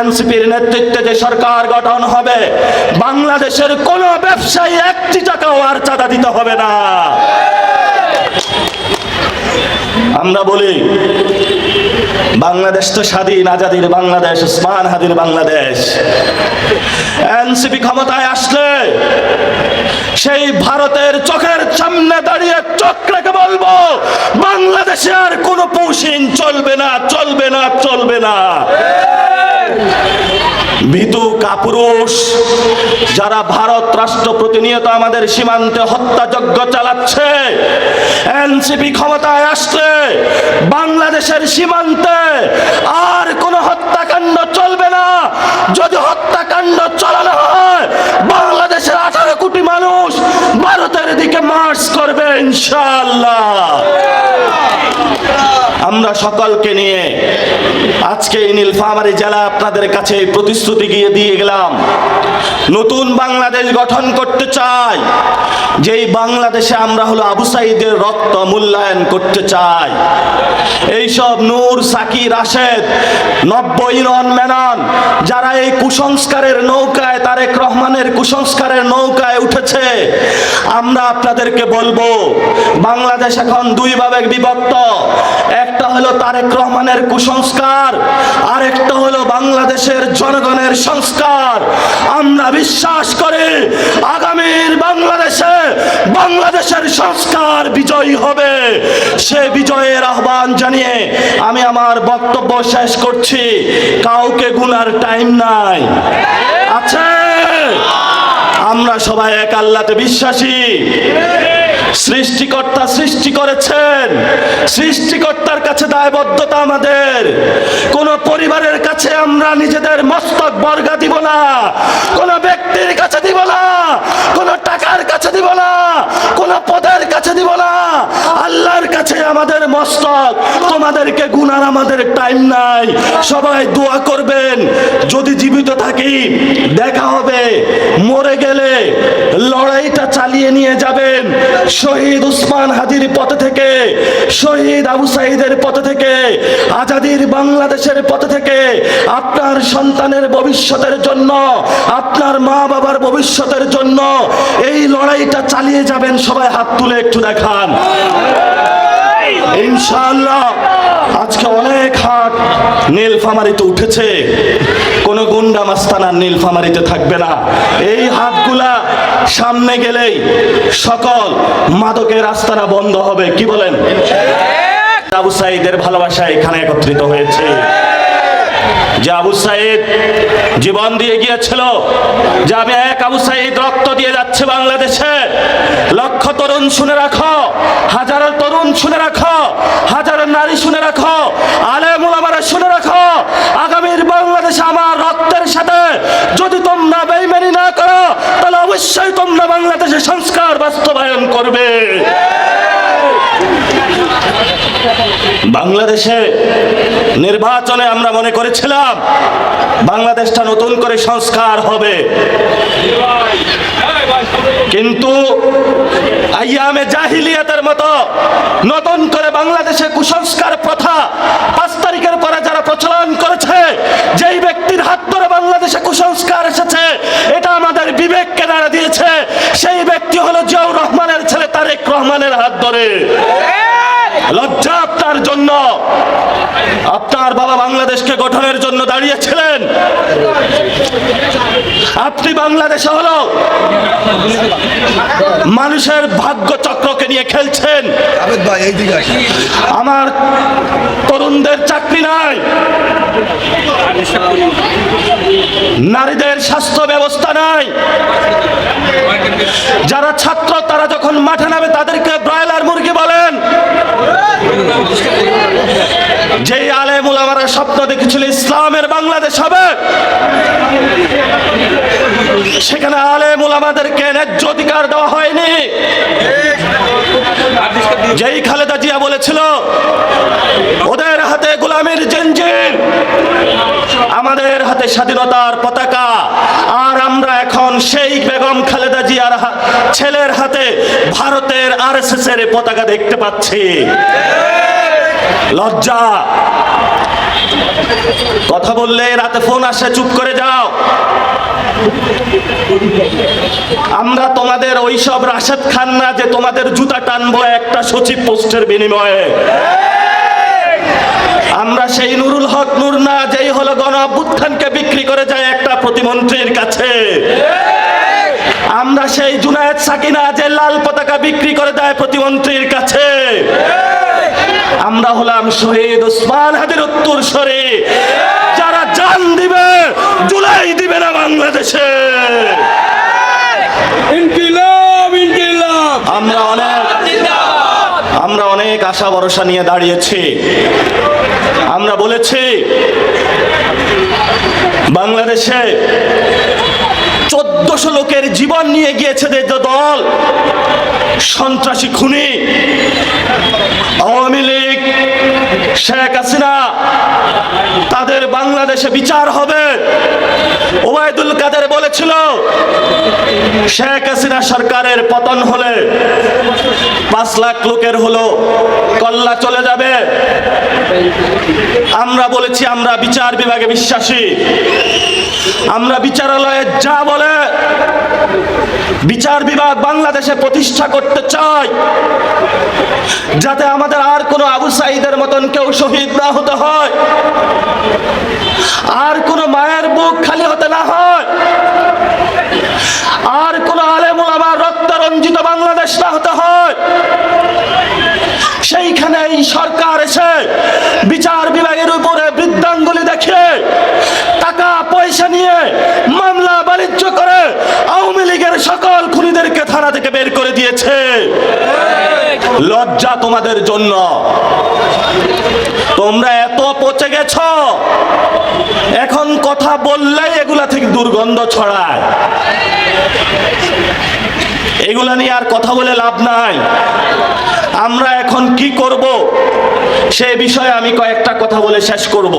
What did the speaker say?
এনসিপির নেতৃত্বে যে সরকার গঠন হবে, বাংলাদেশের কোন ব্যবসায়ী একটি টাকাও আর চাঁদা দিতে হবে না। আমরা বলি বাংলাদেশ তো স্বাধীন, আজাদির বাংলাদেশ, ওসমান হাদির বাংলাদেশ। এনসিপি ক্ষমতায় আসলে সেই ভারতের চোখের সামনে দাঁড়িয়ে চোখ রেখে বলবো, বাংলাদেশে আর কোনো পৌষিন চলবে না, চলবে না, চলবে না। ভীতু কাপুরুষ যারা ভারত রাষ্ট্র প্রতিনিয়ত আমাদের সীমান্তে হত্যাযজ্ঞ চালাচ্ছে, এনসিপি ক্ষমতায় আসলে বাংলাদেশের সীমান্তে আর কোনো হত্যাকাণ্ড চলবে না। যদি হত্যাকাণ্ড চালানো হয়, বাংলাদেশের 18 কোটি মানুষ ভারতের দিকে মার্চ করবে ইনশাআল্লাহ। আমরা সকলকে নিয়ে আজকে এই নীলফামারী জেলা আপনাদের কাছে প্রতিশ্রুতি দিয়ে গেলাম, নতুন বাংলাদেশ গঠন করতে চাই। যেই বাংলাদেশে আমরা হলো আবু সাইদের রক্ত মূল্যায়ন করতে চাই। এইসব নূর, সাকি, রাশেদ, নব্য, ইরন, মেনন যারা এই কুসংস্কারের নৌকায়, তারেক রহমানের কুসংস্কারের নৌকায় উঠেছে, আমরা আপনাদেরকে বলবো বাংলাদেশ এখন দুই ভাবে বিভক্ত। একটা হলো তারেক রহমানের কুসংস্কার, আর একটা হলো বাংলাদেশের জনগণের সংস্কার। আমরা বিশ্বাস করি আগামীর বাংলাদেশে বাংলাদেশের সংস্কার বিজয়ী হবে। সে বিজয়ের আহ্বান জানিয়ে আমি আমার বক্তব্য শেষ করছি। কাউকে গুনার টাইম নাই, আছে? আমরা সবাই এক আল্লাহতে বিশ্বাসী। সৃষ্টিকর্তা সৃষ্টি করেছেন, সৃষ্টিকর্তার কাছে দায়বদ্ধতা আমাদের। কোন পরিবারের কাছে আমরা নিজেদের মস্তক বর্গা দিব না, কোন ব্যক্তির কাছে দিব না, কোন টাকার কাছে দিব না, কোন পদের কাছে দিব না। আল্লাহর কাছে আমাদের মস্তক। তোমাদেরকে গুনার আমাদের টাইম নাই। সবাই দোয়া করবেন, যদি জীবিত থাকি দেখা হবে, মরে গেলে লড়াইটা চালিয়ে নিয়ে যাবেন শহীদ ওসমান হাদির পথ থেকে, শহীদ আবু সাইদের পথ থেকে, আজাদির বাংলাদেশের পথ থেকে। আপনার সন্তানের ভবিষ্যতের জন্য, আপনার মা বাবার ভবিষ্যতের জন্য এই লড়াইটা চালিয়ে যাবেন। সবাই হাত তুলে একটু দেখান ইনশাআল্লাহ। আজকে অনেক হাত নীলফামারীতে উঠেছে, কোন গুন্ডা মাস্তান আর নীলফামারীতে থাকবে না। এই হাতগুলা সামনে গেলেই সকল মাদকের আস্তানা বন্ধ হবে। কি বলেন? আবু সাইদের ভালোবাসা এখানে একত্রিত হয়েছে। যে আবু সাইদ জীবন দিয়ে গিয়েছিল, যে আমি এক আবু সাইদ রক্ত দিয়ে যাচ্ছে বাংলাদেশে। লক্ষ তরুণ শুনে রাখো, হাজারো তরুণ শুনে রাখো, হাজারো নারী শুনে রাখো, আলেম ওলামারা শুনে রাখো, আগামীর বাংলাদেশে আমার রক্তের সাথে যদি তোমরা বেঈমানি না করো, তাহলে অবশ্যই তোমরা বাংলাদেশে সংস্কার বাস্তবায়ন করবে। বাংলাদেশে নির্বাচনে আমরা মনে করেছিলাম বাংলাদেশটা নতুন করে সংস্কার হবে, কিন্তু আইয়ামে জাহিলিয়াতের মতো নতুন করে বাংলাদেশে কুসংস্কার প্রথা 5 তারিখের পরে যারা প্রচলন করেছে, যেই ব্যক্তির হাত ধরে বাংলাদেশে কুসংস্কার এসেছে, এটা আমাদের বিবেককে নাড়া দিয়েছে। সেই ব্যক্তি হলো জিয়াউর রহমানের ছেলে তারেক রহমানের হাত ধরে। লজ্জা আপনার জন্য। আপনার বাবা বাংলাদেশকে গঠনের জন্য দাঁড়িয়েছিলেন, আপনি বাংলাদেশে হলো মানুষের ভাগ্য চক্রকে নিয়ে খেলছেন। আমার তরুণদের চাকরি নাই, নারীদের স্বাস্থ্য ব্যবস্থা নাই, যারা ছাত্র তারা যখন মাঠে নামে তাদেরকে ব্রয়লার মুরগি বলেন। যেই আলেম ওলামারা স্বপ্ন দেখেছিল ইসলামের বাংলাদেশ হবে, সেখানে আলেম ওলামাদেরকে ন্যায্য অধিকার দেওয়া হয়নি। যেই খালেদা জিয়া বলেছিল ওদের হাতে গোলামের জঞ্জির, আমাদের হাতে স্বাধীনতার পতাকা, আর আমরা এখন সেই বেগম খালেদা জিয়ার ছেলের হাতে ভারতের আরএসএস এর পতাকা দেখতে পাচ্ছি। লজ্জা। কথা বললে রাতে ফোন আসে, চুপ করে যাও। আমরা তোমাদের ওইসব রাশেদ খান না যে তোমাদের জুতা টানবো একটা সচিব পোস্টের বিনিময়ে। আমরা সেই নুরুল হক নূর না যেই হলো গণ অভ্যুত্থানকে বিক্রি করে যায় একটা প্রতিমন্ত্রীর কাছে। আমরা সেই জুনায়েদ সাকিনা যে লাল পতাকা বিক্রি করে দেয় প্রতিমন্ত্রীর কাছে। আমরা হলাম শহীদ ওসমান হাদির উত্তরসূরি, যারা জান দিবে জুলাই দিবে না বাংলাদেশে। ইনকিলাব ইনকিলাব। আমরা অনেক আশা ভরসা নিয়ে দাঁড়িয়েছি। আমরা বলেছি বাংলাদেশে 1400 লোকের জীবন নিয়ে গিয়েছে যে দল, সন্ত্রাসী খুনি আওয়ামী লীগ, শেখ হাসিনা, তাদের বাংলাদেশে বিচার হবে। ওবায়দুল কাদের বলেছিল শেখ হাসিনা সরকারের পতন হলে 5 লাখ লোকের হলো কল্লা চলে যাবে। আমরা বলেছি আমরা বিচার বিভাগে বিশ্বাসী। আমরা বিচারালয়ে যা বলে বিচার বিভাগ বাংলাদেশে প্রতিষ্ঠা করতে চাই, যাতে আমাদের আর কোনো আবু সাঈদের মতন কেউ শহীদ না হতে হয়, আর কোনো মায়ের বুক খালি হতে না হয়, আর কোনো আলেম ওলামার রক্ত রঞ্জিত বাংলাদেশ না হতে হয়। সেইখানে এই সরকার এসে বিচার বিভাগের উপরে বৃদ্ধাঙ্গুলি দেখে টাকা পয়সা নিয়ে মামলা বাণিজ্য করে আওয়ামী লীগের সকল খুনিদেরকে থানা থেকে বের করে দিয়েছে। লজ্জা তোমাদের জন্য। তোমরা এত পচে গেছ, এখন কথা বললেই এগুলা থেকে দুর্গন্ধ ছড়ায়। এগুলা নিয়ে আর কথা বলে লাভ নাই। আমরা এখন কি করব সে বিষয়ে আমি কয়েকটা কথা বলে শেষ করব।